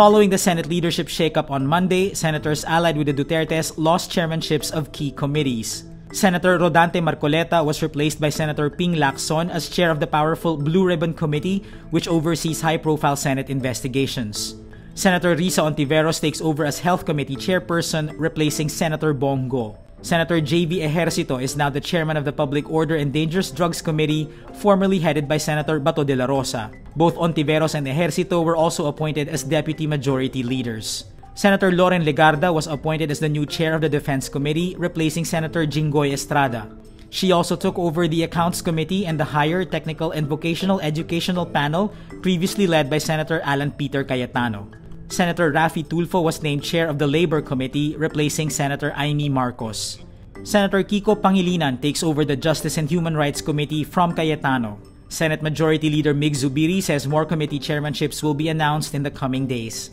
Following the Senate leadership shakeup on Monday, senators allied with the Dutertes lost chairmanships of key committees. Senator Rodante Marcoleta was replaced by Senator Ping Lacson as chair of the powerful Blue Ribbon Committee, which oversees high-profile Senate investigations. Senator Risa Ontiveros takes over as Health Committee chairperson, replacing Senator Bongo. Senator J.V. Ejercito is now the chairman of the Public Order and Dangerous Drugs Committee, formerly headed by Senator Bato de la Rosa. Both Ontiveros and Ejercito were also appointed as deputy majority leaders. Senator Loren Legarda was appointed as the new chair of the Defense Committee, replacing Senator Jinggoy Estrada. She also took over the Accounts Committee and the Higher Technical and Vocational Educational Panel, previously led by Senator Alan Peter Cayetano. Senator Raffy Tulfo was named chair of the Labor Committee, replacing Senator Amy Marcos. Senator Kiko Pangilinan takes over the Justice and Human Rights Committee from Cayetano. Senate Majority Leader Mig Zubiri says more committee chairmanships will be announced in the coming days.